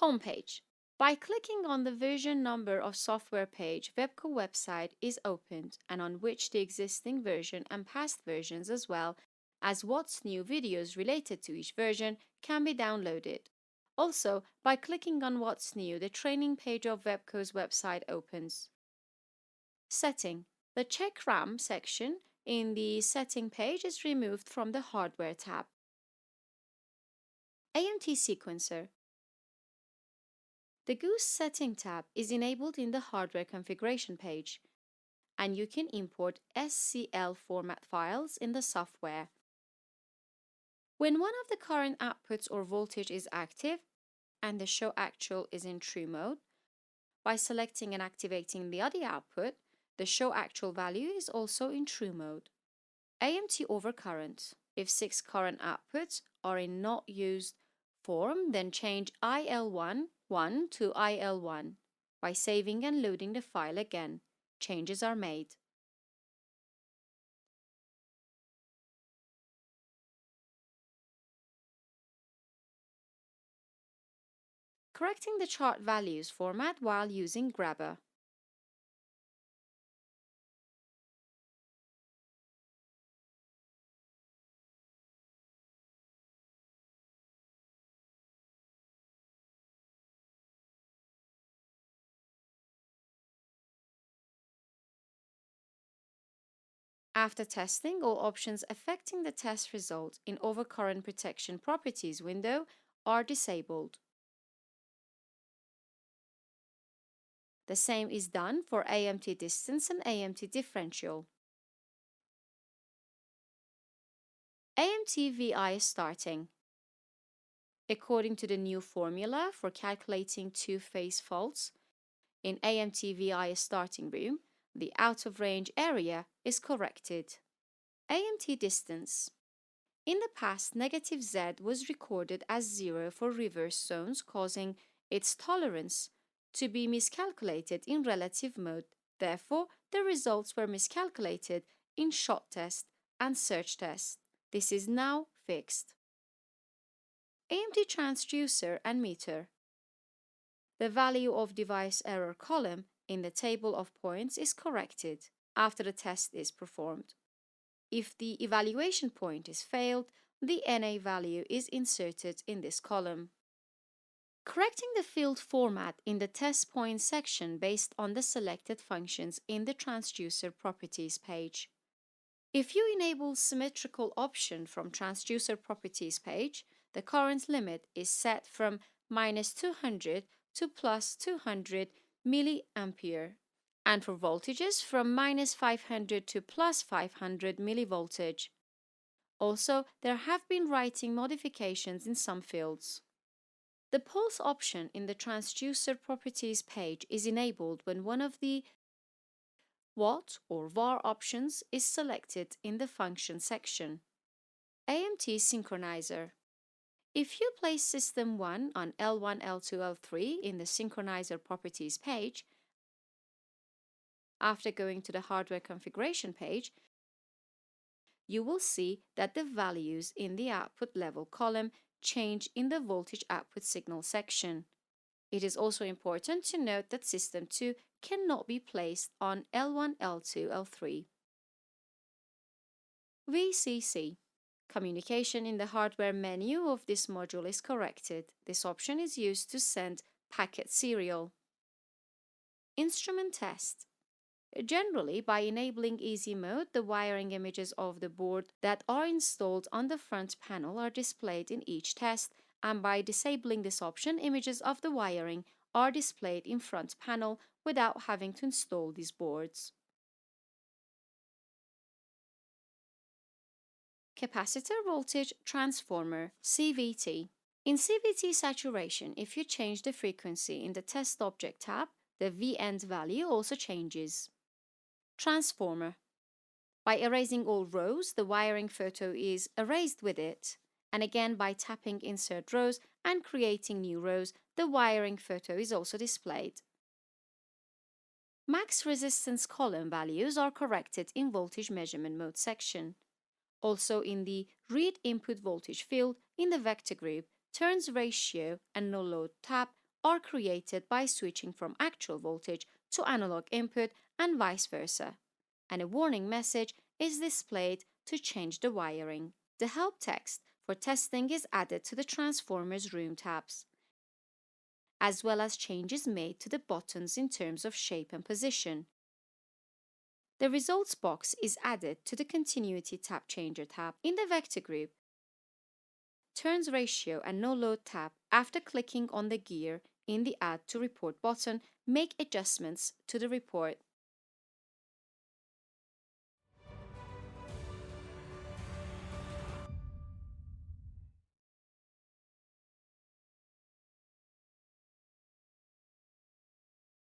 Homepage. By clicking on the version number of software page, Webco website is opened and on which the existing version and past versions as well as what's new videos related to each version can be downloaded. Also, by clicking on what's new, the training page of Webco's website opens. Setting. The Check RAM section in the Setting page is removed from the Hardware tab. AMT Sequencer. The Goose Setting tab is enabled in the Hardware Configuration page, and you can import SCL format files in the software. When one of the current outputs or voltage is active and the Show Actual is in true mode, by selecting and activating the other output, the Show Actual value is also in true mode. AMT Overcurrent. If 6 current outputs are in not used form, then change IL1 to IL1. By saving and loading the file again, changes are made. Correcting the chart values format while using Grabber. After testing, all options affecting the test result in Overcurrent Protection Properties window are disabled. The same is done for AMT Distance and AMT Differential. AMT VI starting. According to the new formula for calculating two-phase faults in AMT VI starting room, the out-of-range area is corrected. AMT Distance. In the past, negative Z was recorded as 0 for reverse zones, causing its tolerance to be miscalculated in relative mode. Therefore, the results were miscalculated in shot test and search test. This is now fixed. AMT Transducer and Meter. The value of device error column in the table of points is corrected after the test is performed. If the evaluation point is failed, the NA value is inserted in this column. Correcting the field format in the test point section based on the selected functions in the Transducer Properties page. If you enable symmetrical option from Transducer Properties page, the current limit is set from -200 to +200 milliampere, and for voltages from -500 to +500 millivoltage. Also, there have been writing modifications in some fields. The pulse option in the Transducer Properties page is enabled when one of the Watt or var options is selected in the function section. AMT Synchronizer. If you place System 1 on L1, L2, L3 in the Synchronizer Properties page, after going to the Hardware Configuration page, you will see that the values in the output level column change in the voltage output signal section. It is also important to note that System 2 cannot be placed on L1, L2, L3. VCC. Communication in the hardware menu of this module is corrected. This option is used to send packet serial. Instrument test. Generally, by enabling easy mode, the wiring images of the board that are installed on the front panel are displayed in each test, and by disabling this option, images of the wiring are displayed in front panel without having to install these boards. Capacitor Voltage Transformer, CVT. In CVT saturation, if you change the frequency in the Test Object tab, the V-end value also changes. Transformer. By erasing all rows, the wiring photo is erased with it. And again, by tapping Insert Rows and creating new rows, the wiring photo is also displayed. Max resistance column values are corrected in Voltage Measurement Mode section. Also in the Read Input Voltage field in the Vector group, Turns Ratio and No Load tab are created by switching from actual voltage to analog input and vice versa, and a warning message is displayed to change the wiring. The help text for testing is added to the transformer's room tabs, as well as changes made to the buttons in terms of shape and position. The results box is added to the continuity tap changer tab. In the vector group, turns ratio and no load tab, after clicking on the gear in the Add to Report button, make adjustments to the report